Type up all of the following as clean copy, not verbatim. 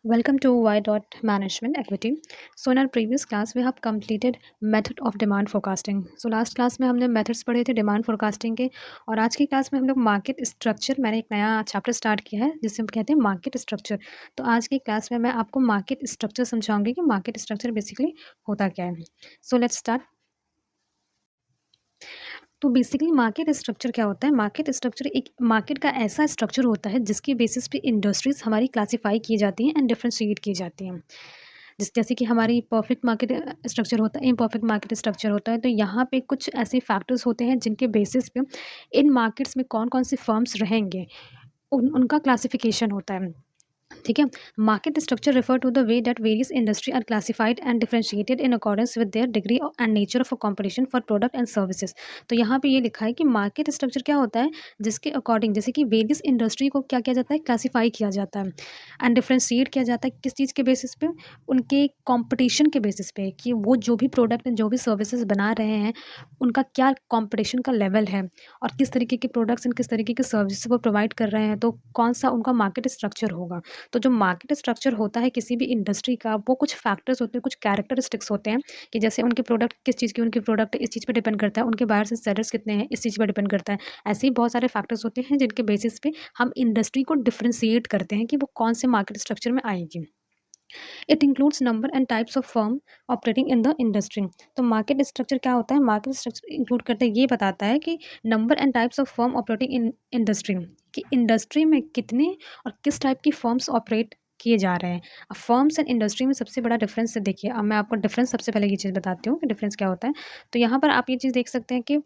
Welcome to Y dot Management Equity. So in our previous class, we have completed method of demand forecasting. So last class में हमने methods पढ़े थे demand forecasting के और आज की क्लास में हम लोग market structure मैंने एक नया चैप्टर स्टार्ट किया है जिसे हम कहते हैं market structure. तो आज की क्लास में मैं आपको market structure समझाऊंगी कि market structure बेसिकली होता क्या है. So let's start. तो बेसिकली मार्केट स्ट्रक्चर क्या होता है? मार्केट स्ट्रक्चर एक मार्केट का ऐसा स्ट्रक्चर होता है जिसकी बेसिस पे इंडस्ट्रीज हमारी क्लासिफाई की जाती हैं एंड डिफरेंशिएट की जाती हैं। जैसे कि हमारी परफेक्ट मार्केट स्ट्रक्चर होता है, इम्परफेक्ट मार्केट स्ट्रक्चर होता है। तो यहाँ पे कुछ ऐसे फैक्टर्स होते हैं जिनके बेसिस पे इन मार्केट्स में कौन-कौन से फर्म्स रहेंगे, उनका क्लासिफिकेशन होता है। ठीक है। Market structure refer to the way that various industry are classified and differentiated in accordance with their degree and nature of competition for product and services. तो यहाँ पे ये लिखा है कि मार्केट स्ट्रक्चर क्या होता है, जिसके अकॉर्डिंग जैसे कि वेरियस इंडस्ट्री को क्या किया जाता है, क्लासीफाई किया जाता है एंड डिफरेंशिएट किया जाता है किस चीज़ के बेसिस पे, उनके कॉम्पिटिशन के बेसिस पे कि वो जो भी प्रोडक्ट जो भी सर्विसेज बना रहे हैं उनका क्या कॉम्पिटिशन का लेवल है और किस तरीके के प्रोडक्ट्स एंड किस तरीके के सर्विसेज वो प्रोवाइड कर रहे हैं, तो कौन सा उनका मार्केट स्ट्रक्चर होगा। तो जो मार्केट स्ट्रक्चर होता है किसी भी इंडस्ट्री का, वो कुछ फैक्टर्स होते हैं, कुछ कैरेक्टरिस्टिक्स होते हैं कि जैसे उनके प्रोडक्ट किस चीज़ की, उनकी प्रोडक्ट इस चीज़ पे डिपेंड करता है, उनके बाहर से सेलर्स कितने हैं इस चीज़ पे डिपेंड करता है। ऐसे ही बहुत सारे फैक्टर्स होते हैं जिनके बेसिस पे हम इंडस्ट्री को डिफ्रेंशिएट करते हैं कि वो कौन से मार्केट स्ट्रक्चर में आएगी। It includes number and types of firm operating in the industry. तो मार्केट स्ट्रक्चर क्या होता है? मार्केट स्ट्रक्चर इंक्लूड करते ये बताता है कि number and types of firm operating in industry, कि इंडस्ट्री में कितने और किस टाइप की फर्म्स ऑपरेट किए जा रहे हैं। अब फर्म्स एंड इंडस्ट्री में सबसे बड़ा डिफरेंस देखिए, अब मैं आपको डिफरेंस सबसे पहले ये चीज़ बताती हूँ कि डिफरेंस क्या होता है। तो यहाँ पर आप ये चीज़ देख सकते हैं कि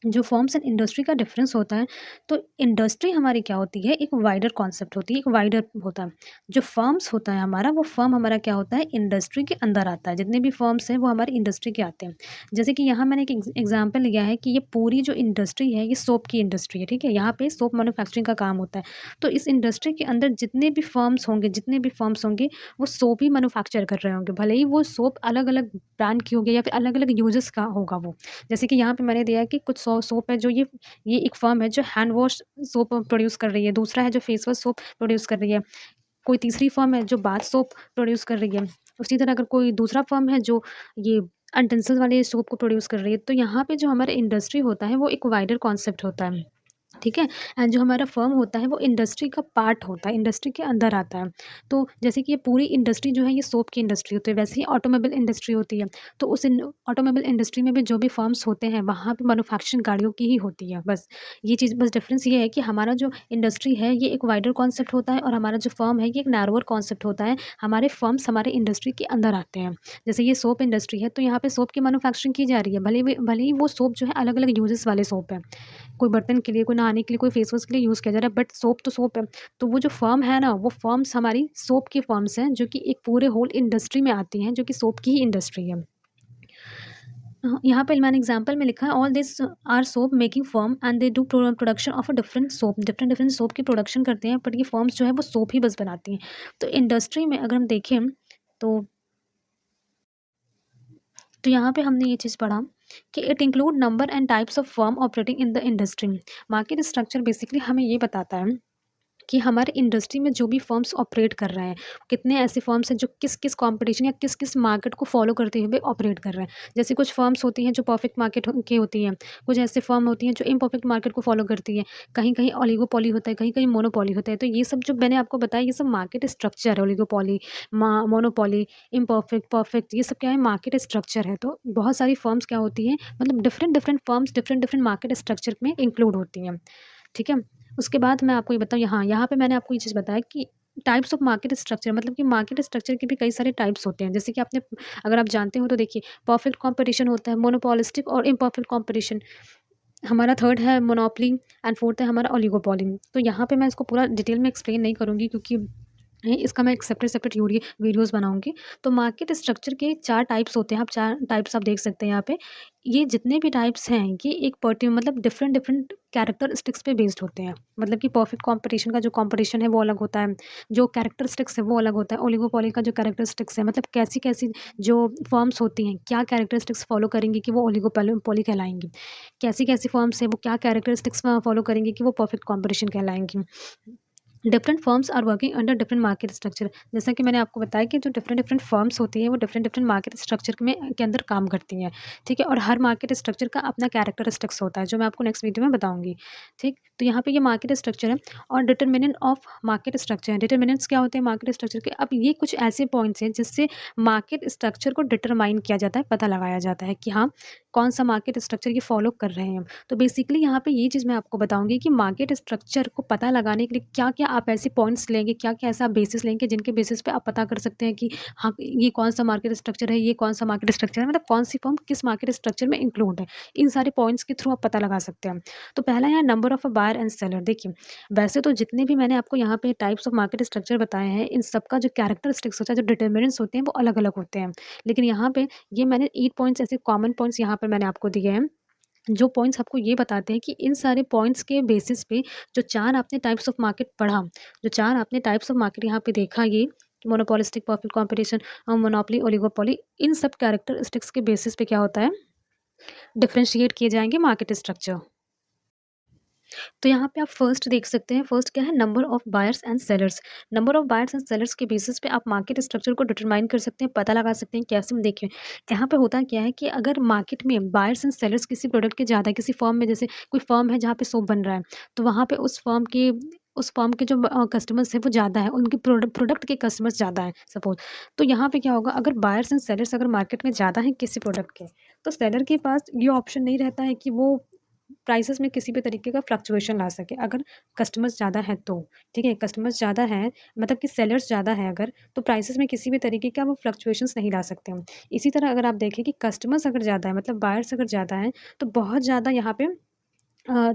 जो फर्म्स एंड इंडस्ट्री का डिफरेंस होता है, तो इंडस्ट्री हमारी क्या होती है, एक वाइडर कॉन्सेप्ट होती है, एक वाइडर होता है। जो फर्म्स होता है हमारा, वो फर्म हमारा क्या होता है, इंडस्ट्री के अंदर आता है। जितने भी फर्म्स हैं वो हमारी इंडस्ट्री के आते हैं। जैसे कि यहाँ मैंने एक एग्जाम्पल लिया है कि ये पूरी जो इंडस्ट्री है ये सोप की इंडस्ट्री है, ठीक है। यहाँ पे सोप मैन्युफैक्चरिंग का काम होता है। तो इस इंडस्ट्री के अंदर जितने भी फर्म्स होंगे वो सोप ही मैन्युफैक्चर कर रहे होंगे, भले ही वो सोप अलग अलग ब्रांड की होगी या फिर अलग अलग यूजेस का होगा वो। जैसे कि यहाँ पे मैंने दिया है कि कुछ सोप है जो ये एक फ़र्म है जो हैंड वॉश सोप प्रोड्यूस कर रही है, दूसरा है जो फेस वॉश सोप प्रोड्यूस कर रही है, कोई तीसरी फ़र्म है जो बाथ सोप प्रोड्यूस कर रही है। उसी तरह अगर कोई दूसरा फ़र्म है जो ये यूटेंसिल्स वाले सोप को प्रोड्यूस कर रही है। तो यहाँ पे जो हमारा इंडस्ट्री होता है वो एक वाइडर कॉन्सेप्ट होता है। ठीक है? एंड जो हमारा फ़र्म होता है वो इंडस्ट्री का पार्ट होता है, इंडस्ट्री के अंदर आता है। तो जैसे कि ये पूरी इंडस्ट्री जो है ये सोप की इंडस्ट्री होती है, वैसे ही ऑटोमोबाइल इंडस्ट्री होती है। तो उस इन ऑटोमोबाइल इंडस्ट्री में भी जो भी फ़र्म्स होते हैं वहाँ पे मैन्युफैक्चरिंग गाड़ियों की ही होती है बस। ये चीज़ बस डिफ़रेंस ये है कि हमारा जो इंडस्ट्री है ये एक वाइडर कॉन्सेप्ट होता है और हमारा जो फ़र्म है ये एक नैरोअर कॉन्सेप्ट होता है। हमारे फ़र्म्स हमारे इंडस्ट्री के अंदर आते हैं। जैसे ये सोप इंडस्ट्री है तो यहाँ पे सोप की मैन्युफैक्चरिंग की जा रही है, भले ही वो सोप जो है अलग-अलग यूज़ेस वाले सोप हैं। कोई बर्तन के लिए, कोई नहाने के लिए, कोई फेस वॉश के लिए यूज़ किया जा रहा है, बट सोप तो सोप है। तो वो जो फ़र्म है ना, वो फ़र्म्स हमारी सोप की फ़र्म्स हैं, जो कि एक पूरे होल इंडस्ट्री में आती हैं, जो कि सोप की ही इंडस्ट्री है। यहाँ पे मैंने एग्ज़ाम्पल में लिखा है all this are soap making firm and they do production of a different soap. Different different soap की प्रोडक्शन करते हैं, बट ये फ़र्म्स जो है वो सोप ही बस बनाती हैं। तो इंडस्ट्री में अगर हम देखें तो यहाँ पे हमने ये चीज़ पढ़ा कि it include number and types of firm operating in the industry. Market structure basically हमें ये बताता है कि हमारे इंडस्ट्री में जो भी फर्म्स ऑपरेट कर रहे हैं, कितने ऐसे फर्म्स हैं जो किस-किस कॉम्पिटिशन या किस-किस मार्केट को फ़ॉलो करते हुए ऑपरेट कर रहे हैं। जैसे कुछ फर्म्स होती हैं जो परफेक्ट मार्केट की होती हैं, कुछ ऐसे फर्म होती हैं जो इम्परफेक्ट मार्केट को फ़ॉलो करती हैं, कहीं-कहीं ओलिगोपोली होता है, कहीं-कहीं मोनोपोली होता है। तो ये सब जो मैंने आपको बताया ये सब मार्केट स्ट्रक्चर है, ओलिगोपोली, मोनोपोली, इम्परफेक्ट, परफेक्ट, ये सब क्या है, मार्केट स्ट्रक्चर है। तो बहुत सारी फर्म्स क्या होती हैं, मतलब different different firms different different market structure में इंक्लूड होती हैं। ठीक है? उसके बाद मैं आपको ये बताऊँ, यहाँ पे मैंने आपको ये चीज़ बताया कि टाइप्स ऑफ मार्केट स्ट्रक्चर, मतलब कि मार्केट स्ट्रक्चर के भी कई सारे टाइप्स होते हैं। जैसे कि आपने, अगर आप जानते हो तो देखिए, परफेक्ट कॉम्पिटिशन होता है, मोनोपोलिस्टिक और इम्परफेक्ट कॉम्पिटिशन। हमारा थर्ड है मोनोपोली एंड फोर्थ है हमारा ओलिगोपोली। तो यहाँ पे मैं इसको पूरा डिटेल में एक्सप्लेन नहीं करूँगी क्योंकि इसका मैं एक सेपरेट सेपरेट वीडियोज़ बनाऊँगी। तो मार्केट स्ट्रक्चर के 4 टाइप्स होते हैं, आप 4 टाइप्स आप देख सकते हैं यहाँ पे। ये जितने भी टाइप्स हैं ये एक मतलब डिफरेंट डिफरेंट कैरेक्टरिस्टिक्स पे बेस्ड होते हैं। मतलब कि परफेक्ट कॉम्पिटिशन का जो कॉम्पिटिशन है वो अलग होता है, जो कैरेक्टरिस्टिक्स है वो अलग होता है। ओलिगोपोली का जो कैरेक्टरिस्टिक्स है, मतलब कैसी-कैसी जो फर्म्स होती हैं, क्या कैरेक्टरिस्टिक्स फ़ॉलो करेंगी कि वो ओलिगोपोली कहलाएँगी। कैसी-कैसी फर्म्स हैं वो क्या कैरेक्टरिस्टिक्स फ़ॉलो करेंगी कि वो परफेक्ट कॉम्पिटिशन कहलाएँगी। Different firms are working under different market structure. जैसा कि मैंने आपको बताया कि जो डिफरेंट डिफरेंट फर्म्स होती हैं वो डिफरेंट डिफरेंट मार्केट स्ट्रक्चर में के अंदर काम करती हैं, ठीक है? और हर मार्केट स्ट्रक्चर का अपना कैरेक्टरिस्टिक्स होता है जो मैं आपको नेक्स्ट वीडियो में बताऊंगी, ठीक? तो यहाँ पे ये मार्केट स्ट्रक्चर है और डिटर्मिनेंट ऑफ मार्केट स्ट्रक्चर है। डिटर्मिनेंट्स क्या होते हैं मार्केट स्ट्रक्चर के? अब ये कुछ ऐसे पॉइंट्स हैं जिससे मार्केट स्ट्रक्चर को डिटरमाइन किया जाता है, पता लगाया जाता है कि हाँ, कौन सा मार्केट स्ट्रक्चर ये फॉलो कर रहे हैं। तो बेसिकली यहाँ पे ये चीज़ मैं आपको बताऊंगी कि मार्केट स्ट्रक्चर को पता लगाने के लिए क्या-क्या आप ऐसे पॉइंट्स लेंगे, क्या-क्या ऐसा आप बेसिस लेंगे जिनके बेसिस पे आप पता कर सकते हैं कि हाँ, ये कौन-सा मार्केट स्ट्रक्चर है, ये कौन-सा मार्केट स्ट्रक्चर है, मतलब कौन-सी फर्म किस मार्केट स्ट्रक्चर में इंक्लूड है। इन सारे पॉइंट्स के थ्रू आप पता लगा सकते हैं। तो पहला यहाँ number of a buyer and seller. देखिए, वैसे तो जितने भी मैंने आपको यहाँ पे टाइप्स ऑफ मार्केट स्ट्रक्चर बताए हैं, इन सबका जो कैरेक्टरिस्टिक्स होता है, जो डिटर्मिनेंट्स होते हैं, वो अलग-अलग होते हैं। लेकिन यहाँ पे ये मैंने 8 पॉइंट्स ऐसे कॉमन पॉइंट्स यहाँ पर मैंने आपको दिए हैं, जो पॉइंट्स आपको ये बताते हैं कि इन सारे पॉइंट्स के बेसिस पे जो 4 आपने टाइप्स ऑफ मार्केट पढ़ा, जो 4 आपने टाइप्स ऑफ मार्केट यहाँ पे देखा ये monopolistic, perfect competition monopoly, oligopoly, इन सब कैरेक्टरिस्टिक्स के बेसिस पे क्या होता है, डिफरेंशिएट किए जाएँगे मार्केट स्ट्रक्चर। तो यहाँ पे आप फर्स्ट देख सकते हैं, फर्स्ट क्या है, number of buyers and sellers. Number of buyers and sellers के बेसिस पे आप मार्केट स्ट्रक्चर को डिटरमाइन कर सकते हैं, पता लगा सकते हैं। कैसे में देखिए, यहाँ पे होता क्या है कि अगर मार्केट में बायर्स एंड सेलर्स किसी प्रोडक्ट के ज़्यादा है, किसी फर्म में, जैसे कोई फर्म है जहाँ पे सोप बन रहा है, तो वहाँ पे उस फर्म के जो कस्टमर्स हैं वो ज़्यादा है, उनके प्रोडक्ट के कस्टमर्स ज़्यादा हैं सपोज़। तो यहाँ पे क्या होगा, अगर बायर्स एंड सेलर्स अगर मार्केट में ज़्यादा हैं किसी प्रोडक्ट के, तो सेलर के पास ये ऑप्शन नहीं रहता है कि वो प्राइसेस में किसी भी तरीके का फ्लक्चुएशन ला सके। अगर कस्टमर्स ज़्यादा हैं तो, ठीक है? कस्टमर्स ज़्यादा हैं, मतलब कि सेलर्स ज़्यादा हैं अगर, तो प्राइसेस में किसी भी तरीके का वो फ्लक्चुएशंस नहीं ला सकते हम। इसी तरह अगर आप देखें कि कस्टमर्स अगर ज़्यादा हैं, मतलब बायर्स अगर ज़्यादा हैं, तो बहुत ज़्यादा यहाँ पे अ,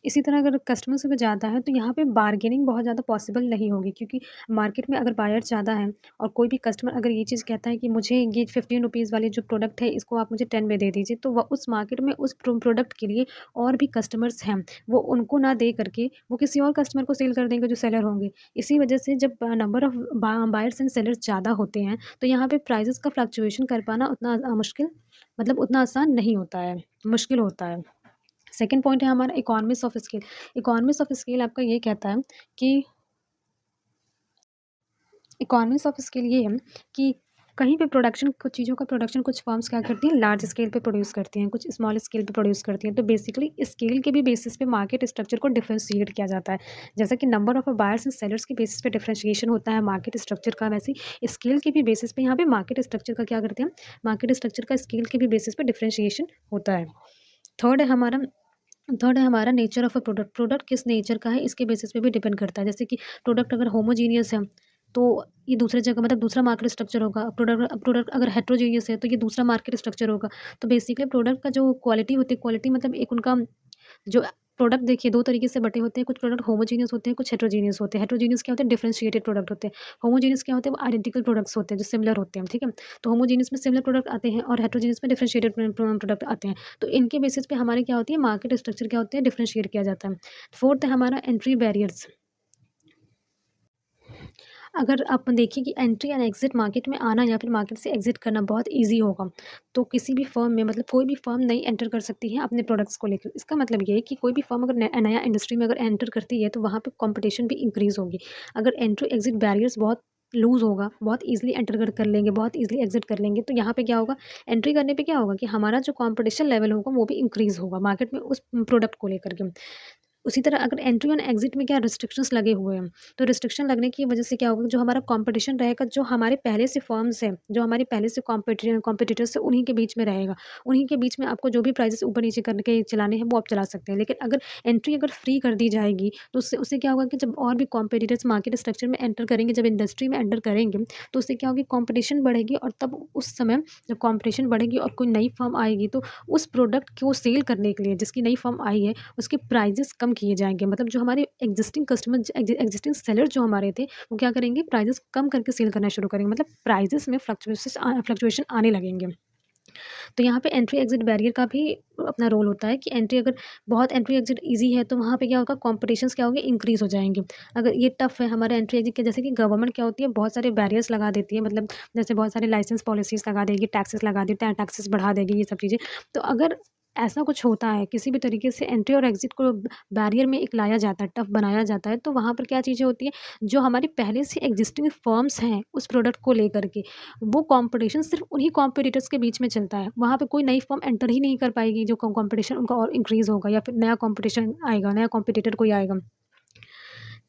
इसी तरह अगर कस्टमर्स अगर ज़्यादा हैं, तो यहाँ पे बार्गेनिंग बहुत ज़्यादा पॉसिबल नहीं होगी, क्योंकि मार्केट में अगर बायर्स ज़्यादा हैं और कोई भी कस्टमर अगर ये चीज़ कहता है कि मुझे ये 15 रुपीज़ वाली जो प्रोडक्ट है इसको आप मुझे 10 में दे दीजिए, तो वह उस मार्केट में उस प्रोडक्ट के लिए और भी कस्टमर्स हैं, वो उनको ना दे करके वो किसी और कस्टमर को सेल कर देंगे जो सेलर होंगे। इसी वजह से जब number of buyers and sellers ज़्यादा होते हैं, तो यहाँ पे प्राइसेस का फ्लक्चुएशन कर पाना उतना मुश्किल, मतलब उतना आसान नहीं होता है, मुश्किल होता है। सेकंड पॉइंट है हमारा इकोनॉमिज़ ऑफ स्केल। इकोनॉमिज़ ऑफ स्केल आपका ये कहता है कि इकोनॉमिज़ ऑफ स्केल ये है कि कहीं पे प्रोडक्शन, कुछ चीज़ों का प्रोडक्शन कुछ फर्म्स क्या करती हैं, लार्ज स्केल पे प्रोड्यूस करती हैं, कुछ स्मॉल स्केल पे प्रोड्यूस करती हैं। तो बेसिकली स्केल के भी बेसिस पे मार्केट स्ट्रक्चर को डिफरेंशिएट किया जाता है। जैसा कि number of buyers and sellers के बेसिस पे डिफरेंशिएशन होता है मार्केट स्ट्रक्चर का, वैसे ही स्केल के भी बेसिस पे यहाँ पे मार्केट स्ट्रक्चर का क्या करते हैं, मार्केट स्ट्रक्चर का स्केल के भी बेसिस पे डिफरेंशिएशन होता है। थर्ड है हमारा थर्ड है हमारा nature of a product. Product किस नेचर का है इसके बेसिस पे भी डिपेंड करता है। जैसे कि प्रोडक्ट अगर होमोजीनियस है तो ये दूसरे जगह, मतलब दूसरा मार्केट स्ट्रक्चर होगा। प्रोडक्ट प्रोडक्ट अगर हेटेरोजीनियस है तो ये दूसरा मार्केट स्ट्रक्चर होगा। तो बेसिकली प्रोडक्ट का जो क्वालिटी होती है, क्वालिटी मतलब एक उनका जो प्रोडक्ट, देखिए 2 तरीके से बँटे होते हैं। कुछ प्रोडक्ट होमोजीनियस होते हैं, कुछ हेटेरोजीनियस होते हैं। हेटेरोजीनियस क्या होते हैं, डिफरेंशिएटेड प्रोडक्ट होते हैं। होमोजीनियस क्या होते हैं, वो आइडेंटिकल प्रोडक्ट्स होते हैं जो सिमिलर होते हैं, ठीक है? तो होमोजीनियस में सिमिलर प्रोडक्ट आते हैं और हेटेरोजीनियस में डिफरेंशिएटेड प्रोडक्ट आते हैं। तो इनके बेसिस पे हमारी क्या होती है, मार्केट स्ट्रक्चर क्या होते हैं, डिफरेंशिएट किया जाता है। फोर्थ है हमारा एंट्री बैरियर्स। अगर आप देखिए कि एंट्री एंड एग्ज़िट, मार्केट में आना या फिर मार्केट से एग्ज़िट करना बहुत ईज़ी होगा। तो किसी भी फर्म में, मतलब कोई भी फर्म नहीं एंटर कर सकती है अपने प्रोडक्ट्स को लेकर। इसका मतलब ये है कि कोई भी फर्म अगर नया इंडस्ट्री में अगर एंटर करती है तो वहाँ पे कॉम्पिटिशन भी इंक्रीज़ होगी। अगर एंट्री एग्ज़िट बैरियर्स बहुत लूज़ होगा, बहुत ईज़िली एंटर कर कर लेंगे, बहुत ईज़िली एग्ज़िट कर लेंगे, तो यहाँ पे क्या होगा, एंट्री करने पे क्या होगा कि हमारा जो कॉम्पिटिशन लेवल होगा वो भी इंक्रीज़ होगा मार्केट में उस प्रोडक्ट को लेकर के। उसी तरह अगर एंट्री और एग्ज़िट में क्या रिस्ट्रिक्शंस लगे हुए हैं, तो रिस्ट्रिक्शन लगने की वजह से क्या होगा, जो हमारा कॉम्पिटिशन रहेगा, जो हमारे पहले से फर्म्स हैं, जो हमारे पहले से कॉम्पिटिटर्स हैं, उन्हीं के बीच में रहेगा। उन्हीं के बीच में आपको जो भी प्राइसेस ऊपर-नीचे करके चलाने हैं, वो आप चला सकते हैं। लेकिन अगर एंट्री अगर फ्री कर दी जाएगी, तो उससे उससे क्या होगा कि जब और भी कॉम्पिटिटर्स मार्केट स्ट्रक्चर में एंटर करेंगे, जब इंडस्ट्री में एंटर करेंगे, तो उससे क्या होगी, कॉम्पिटिशन बढ़ेगी और तब उस समय जब कॉम्पिटिशन बढ़ेगी और कोई नई फर्म आएगी, तो उस प्रोडक्ट को सेल करने के लिए जिसकी नई फर्म आई है, उसके प्राइजेस कम किए जाएँगे। मतलब जो हमारे एग्ज़िस्टिंग कस्टमर, एग्ज़िस्टिंग सेलर जो हमारे थे, वो क्या करेंगे, प्राइजेस कम करके सेल करना शुरू करेंगे। मतलब प्राइजेस में फ्लक्चुएशन आने लगेंगे। तो यहाँ पे एंट्री एग्ज़िट बैरियर का भी अपना रोल होता है कि एंट्री, अगर बहुत एंट्री एग्ज़िट ईज़ी है, तो वहाँ पे क्या होगा, कॉम्पिटिशन्स क्या होंगे, इंक्रीज़ हो जाएँगे। अगर ये टफ़ है हमारा एंट्री एग्ज़िट के, जैसे कि गवर्नमेंट क्या होती है, बहुत सारे बैरियर्स लगा देती है, मतलब जैसे बहुत सारे लाइसेंस पॉलिसीज़ लगा देगी, टैक्सेस लगा देती है, टैक्सेस बढ़ा देगी, ये सब चीज़ें। तो अगर ऐसा कुछ होता है, किसी भी तरीके से एंट्री और एग्ज़िट को बैरियर में एक लाया जाता है, टफ़ बनाया जाता है, तो वहाँ पर क्या चीज़ें होती हैं, जो हमारी पहले से एग्ज़िस्टिंग फ़र्म्स हैं, उस प्रोडक्ट को लेकर के, वो कॉम्पिटिशन सिर्फ़ उन्हीं कॉम्पिटिटर्स के बीच में चलता है। वहाँ पे कोई नई फ़र्म एंटर ही नहीं कर पाएगी, जो कॉम्पिटिशन उनका और इंक्रीज़ होगा या फिर नया कॉम्पिटिशन आएगा, नया कॉम्पिटिटर कोई आएगा।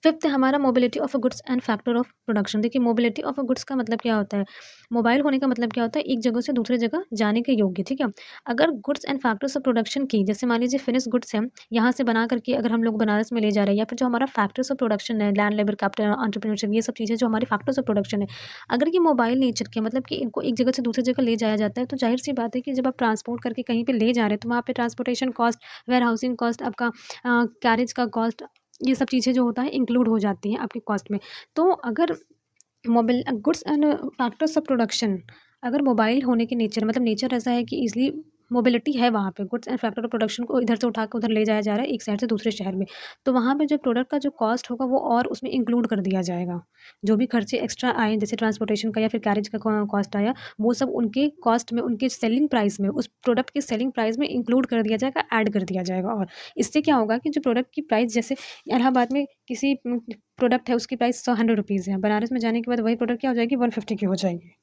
फिफ्थ है हमारा mobility of a goods and factor of production. देखिए मोबिलिटी ऑफ अ गुड्स का मतलब क्या होता है? मोबाइल होने का मतलब क्या होता है? एक जगह से दूसरे जगह जाने के योग्य, ठीक है? अगर goods and factors of production की जैसे मान लीजिए फिनिश गुड्स हैं, यहाँ से बना करके अगर हम लोग बनारस में ले जा रहे हैं या फिर जो हमारा फैक्टर्स ऑफ प्रोडक्शन है, लैंड, लेबर, कैपिटल, एंटरप्रेन्योरशिप ये सब चीज़ें जो हमारी फैक्टर्स ऑफ प्रोडक्शन है, अगर ये मोबाइल नेचर के मतलब कि इनको एक जगह से दूसरी जगह ले जाया जाता है, तो ज़ाहिर-सी बात है कि जब आप ट्रांसपोर्ट करके कहीं पे ले जा रहे हैं, तो वहाँ पे ट्रांसपोर्टेशन कॉस्ट, वेयरहाउसिंग कॉस्ट, आपका कैरेज का कॉस्ट, ये सब चीज़ें जो होता है इंक्लूड हो जाती हैं आपकी कॉस्ट में। तो अगर goods and factors of production अगर मोबाइल होने के नेचर मतलब नेचर ऐसा है कि ईज़िली मोबिलिटी है वहाँ पे, goods and factor of production को इधर से उठा के उधर ले जाया जा रहा है एक शहर से दूसरे शहर में। तो वहाँ पे जो प्रोडक्ट का जो कॉस्ट होगा वो और उसमें इंक्लूड कर दिया जाएगा। जो भी खर्चे एक्स्ट्रा आए जैसे ट्रांसपोर्टेशन का या फिर कैरेज का कॉस्ट आया, वो सब उनके कॉस्ट में, उनके सेलिंग प्राइस में, उस प्रोडक्ट के सेलिंग प्राइस में इंक्लूड कर दिया जाएगा, ऐड कर दिया जाएगा। और इससे क्या होगा कि जो प्रोडक्ट की प्राइस जैसे इलाहाबाद में किसी प्रोडक्ट है उसकी प्राइस 100 रुपीज़ है, बनारस में जाने के बाद वही प्रोडक्ट क्या हो जाएगी 150 की हो जाएगी।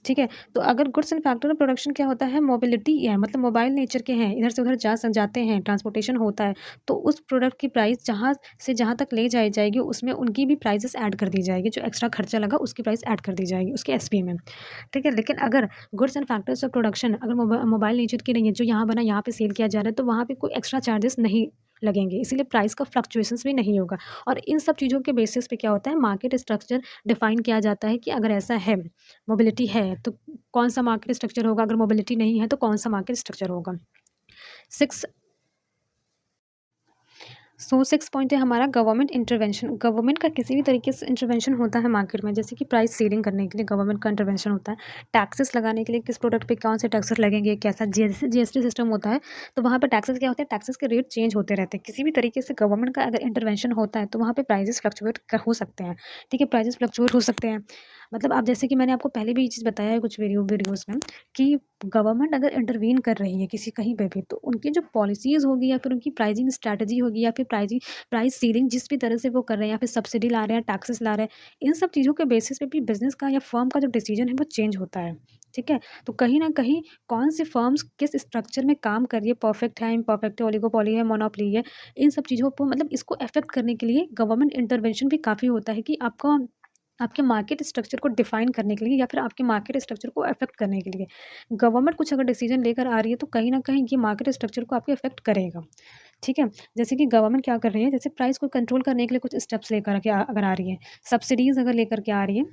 ठीक है? तो अगर goods and factor of production क्या होता है मोबिलिटी है मतलब मोबाइल नेचर के हैं, इधर से उधर जाते हैं, ट्रांसपोर्टेशन होता है, तो उस प्रोडक्ट की प्राइस जहाँ से जहाँ तक ले जाई जाएगी उसमें उनकी भी प्राइसेस ऐड कर दी जाएगी, जो एक्स्ट्रा खर्चा लगा उसकी प्राइस ऐड कर दी जाएगी उसके एसपी में। ठीक है? लेकिन अगर goods and factors of production अगर मोबाइल नेचर की नहीं है, जो यहाँ बना यहाँ पे सेल किया जा रहा है, तो वहाँ पे कोई एक्स्ट्रा चार्जेस नहीं लगेंगे, इसीलिए प्राइस का फ्लक्चुएशंस भी नहीं होगा। और इन सब चीज़ों के बेसिस पे क्या होता है मार्केट स्ट्रक्चर डिफाइन किया जाता है कि अगर ऐसा है, मोबिलिटी है, तो कौन-सा मार्केट स्ट्रक्चर होगा, अगर मोबिलिटी नहीं है, तो कौन-सा मार्केट स्ट्रक्चर होगा। 6 6 पॉइंट है हमारा गवर्नमेंट इंटरवेंशन। गवर्नमेंट का किसी भी तरीके से इंटरवेंशन होता है मार्केट में, जैसे कि प्राइस सीलिंग करने के लिए गवर्नमेंट का इंटरवेंशन होता है। टैक्सेस लगाने के लिए किस प्रोडक्ट पे कौन से टैक्सेस लगेंगे, कैसा जीएसटी सिस्टम होता है, तो वहाँ पे टैक्सेस क्या होते हैं, टैक्सेस के रेट चेंज होते रहते हैं। किसी भी तरीके से गवर्नमेंट का अगर इंटरवेंशन होता है, तो वहाँ पे प्राइजेस फ्लक्चुएट हो सकते हैं। ठीक है, प्राइजेस फ्लक्चुएट हो सकते हैं। मतलब आप जैसे कि मैंने आपको पहले भी ये चीज़ बताया है कुछ वीडियोज़ में कि गवर्नमेंट अगर इंटरवीन कर रही है किसी कहीं पे भी, तो उनकी जो पॉलिसीज़ होगी या फिर उनकी प्राइसिंग स्ट्रैटेजी होगी या फिर प्राइस सीलिंग जिस भी तरह से वो कर रहे हैं या फिर सब्सिडी ला रहे हैं, टैक्सेस ला रहे हैं, इन सब चीज़ों के बेसिस पे भी बिज़नेस का या फर्म का जो डिसीजन है वो चेंज होता है। ठीक है? तो कहीं न कहीं कौन सी फर्म्स किस स्ट्रक्चर में काम कर रही है, परफेक्ट है, इम्परफेक्ट है, ओलिगोपोली है, मोनोपोली है, इन सब चीज़ों को मतलब इसको अफ़ेक्ट करने के लिए गवर्नमेंट इंटरवेंशन भी काफ़ी होता है कि आपका आपके मार्केट स्ट्रक्चर को डिफाइन करने के लिए या फिर आपके मार्केट स्ट्रक्चर को अफ़ेक्ट करने के लिए। गवर्नमेंट कुछ अगर डिसीजन लेकर आ रही है, तो कहीं न कहीं ये मार्केट स्ट्रक्चर को आपके अफ़ेक्ट करेगा। ठीक है? जैसे कि गवर्नमेंट क्या कर रही है, जैसे प्राइस को कंट्रोल करने के लिए कुछ स्टेप्स लेकर के अगर आ रही है, सब्सिडीज़ अगर लेकर के आ रही है,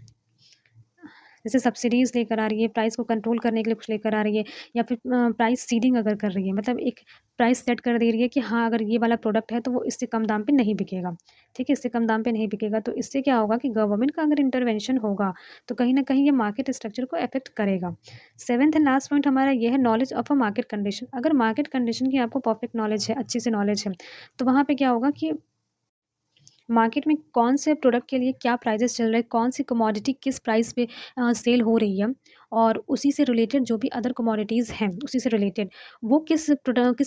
जैसे सब्सिडीज़ लेकर आ रही है, प्राइस को कंट्रोल करने के लिए कुछ लेकर आ रही है या फिर प्राइस सीलिंग अगर कर रही है, मतलब एक प्राइस सेट कर दे रही है कि हाँ, अगर ये वाला प्रोडक्ट है, तो वो इससे कम दाम पे नहीं बिकेगा। ठीक है? इससे कम दाम पे नहीं बिकेगा, तो इससे क्या होगा कि गवर्नमेंट का अगर इंटरवेंशन होगा, तो कहीं न कहीं ये मार्केट स्ट्रक्चर को अफ़ेक्ट करेगा। 7th एंड लास्ट पॉइंट हमारा ये है knowledge of a market condition. अगर मार्केट कंडीशन की आपको परफेक्ट नॉलेज है, अच्छी सी नॉलेज है, तो वहाँ पे क्या होगा कि मार्केट में कौन से प्रोडक्ट के लिए क्या प्राइसेस चल रहे हैं, कौन सी कमोडिटी किस प्राइस पे सेल हो रही है और उसी से रिलेटेड जो भी अदर कमोडिटीज़ हैं, उसी से रिलेटेड वो किस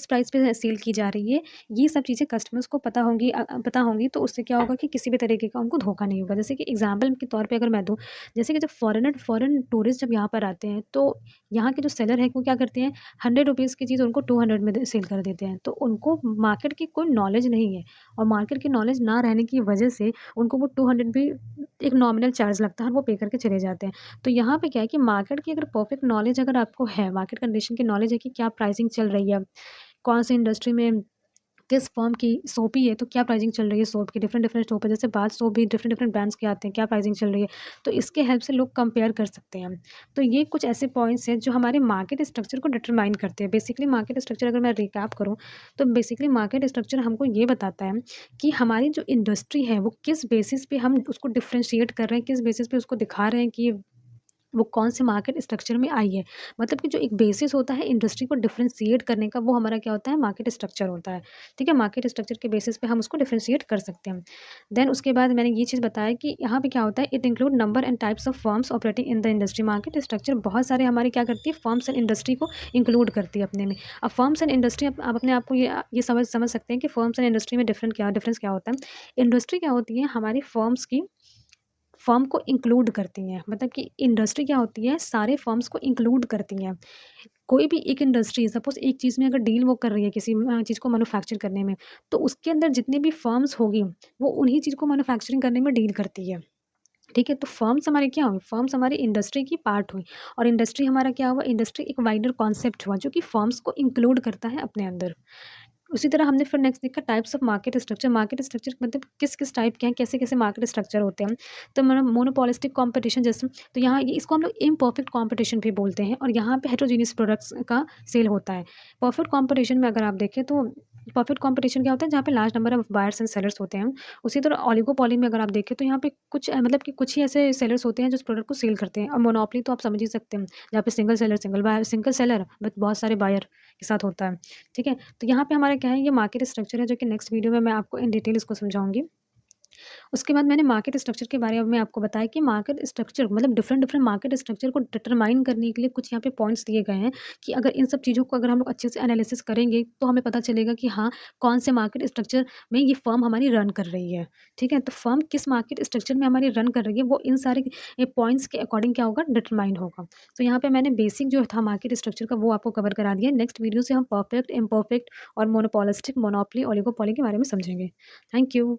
प्राइस पे सेल की जा रही है, ये सब चीज़ें कस्टमर्स को पता होंगी तो उससे क्या होगा कि किसी भी तरीके का उनको धोखा नहीं होगा। जैसे कि एग्ज़ाम्पल के तौर पे अगर मैं दूँ, जैसे कि जब फॉरेन टूरिस्ट जब यहाँ पर आते हैं, तो यहाँ के जो सेलर हैं वो क्या करते हैं, 100 रुपीज़ की चीज़ उनको 200 में सेल कर देते हैं। तो उनको मार्केट की कोई नॉलेज नहीं है। और मार्केट की नॉलेज ना रहने की वजह से उनको वो 200 भी एक नॉमिनल चार्ज लगता है और वो पे करके चले जाते हैं। तो यहाँ पे क्या है कि मार्केट की अगर परफेक्ट नॉलेज अगर आपको है, मार्केट कंडीशन की नॉलेज है कि क्या प्राइसिंग चल रही है, कौन सी इंडस्ट्री में किस फर्म की सोप ही है, तो क्या प्राइसिंग चल रही है सोप की, डिफरेंट-डिफरेंट सोप है, जैसे बाथ सोप भी डिफरेंट-डिफरेंट ब्रांड्स के आते हैं, क्या प्राइसिंग चल रही है, तो इसके हेल्प से लोग कंपेयर कर सकते हैं। तो ये कुछ ऐसे पॉइंट्स हैं जो हमारे मार्केट स्ट्रक्चर को डिटरमाइन करते हैं। बेसिकली मार्केट स्ट्रक्चर अगर मैं रिकैप करूँ, तो बेसिकली मार्केट स्ट्रक्चर हमको ये बताता है कि हमारी जो इंडस्ट्री है, वो किस बेसिस पे हम उसको डिफरेंशिएट कर रहे हैं, किस बेसिस पे उसको दिखा रहे हैं कि वो कौन से मार्केट स्ट्रक्चर में आई है। मतलब कि जो एक बेसिस होता है इंडस्ट्री को डिफरेंशिएट करने का, वो हमारा क्या होता है, मार्केट स्ट्रक्चर होता है। ठीक है? मार्केट स्ट्रक्चर के बेसिस पे हम उसको डिफरेंशिएट कर सकते हैं। देन उसके बाद मैंने ये चीज़ बताया कि यहाँ पे क्या होता है, it include number and types of firms operating in the industry. Market structure बहुत सारे हमारे क्या करती है, फर्म्स एंड इंडस्ट्री को इंक्लूड करती है अपने में। अब फर्म्स एंड इंडस्ट्री, आप अपने आप को ये समझ सकते हैं कि फर्म्स एंड इंडस्ट्री में डिफरेंस क्या होता है। इंडस्ट्री क्या होती है, हमारी फर्म को इंक्लूड करती हैं। मतलब कि इंडस्ट्री क्या होती है, सारे फर्म्स को इंक्लूड करती हैं। कोई भी एक इंडस्ट्री सपोज़ एक चीज़ में अगर डील वो कर रही है किसी चीज़ को मैन्युफैक्चर करने में, तो उसके अंदर जितनी भी फर्म्स होगी, वो उन्हीं चीज़ को मैन्युफैक्चरिंग करने में डील करती है। ठीक है? तो फर्म्स हमारी क्या हुई? फर्म्स हमारी इंडस्ट्री की पार्ट हुई, और इंडस्ट्री हमारा क्या हुआ? इंडस्ट्री एक वाइडर कॉन्सेप्ट हुआ जो कि फर्म्स को इंक्लूड करता है अपने अंदर। उसी तरह हमने फिर नेक्स्ट देखा types of market structure. Market structure मतलब किस-किस टाइप के हैं, कैसे-कैसे मार्केट स्ट्रक्चर होते हैं। तो मोनोपोलिस्टिक कॉम्पिटिशन जैसे, तो यहाँ ये इसको हम लोग इम्परफेक्ट कॉम्पिटिशन भी बोलते हैं, और यहाँ पे हेटेरोजेनियस प्रोडक्ट्स का सेल होता है। परफेक्ट कॉम्पिटिशन में अगर आप देखें तो परफेक्ट कॉम्पिटिशन क्या होता है, जहाँ पे large number of buyers and sellers होते हैं। उसी तरह ओलिगोपोली में अगर आप देखें तो यहाँ पे कुछ मतलब कि कुछ ही ऐसे सेलर्स होते हैं जो उस प्रोडक्ट को सेल करते हैं। और मोनोपोली तो आप समझ ही सकते हैं, जहाँ पे सिंगल सेलर विद बहुत सारे बायर के साथ होता है। ठीक है? तो यहाँ पे हमारा क्या है, ये मार्केट स्ट्रक्चर है जो कि नेक्स्ट वीडियो में मैं आपको इन डिटेल इसको समझाऊँगी। उसके बाद मैंने मार्केट स्ट्रक्चर के बारे में आपको बताया कि मार्केट स्ट्रक्चर मतलब डिफरेंट मार्केट स्ट्रक्चर को डिटरमाइन करने के लिए कुछ यहाँ पे पॉइंट्स दिए गए हैं, कि अगर इन सब चीज़ों को अगर हम लोग अच्छे से एनालिसिस करेंगे तो हमें पता चलेगा कि हाँ, कौन से मार्केट स्ट्रक्चर में ये फर्म हमारी रन कर रही है। ठीक है? तो फर्म किस मार्केट स्ट्रक्चर में हमारी रन कर रही है, वो इन सारे पॉइंट्स के अकॉर्डिंग क्या होगा, डिटरमाइन होगा। तो यहाँ पे मैंने बेसिक जो था मार्केट स्ट्रक्चर का वो आपको कवर करा दिया। नेक्स्ट वीडियो से हम परफेक्ट, इम्परफेक्ट और मोनोपोलिस्टिक, मोनोपोली, ओलिगोपोली के बारे में समझेंगे। Thank you.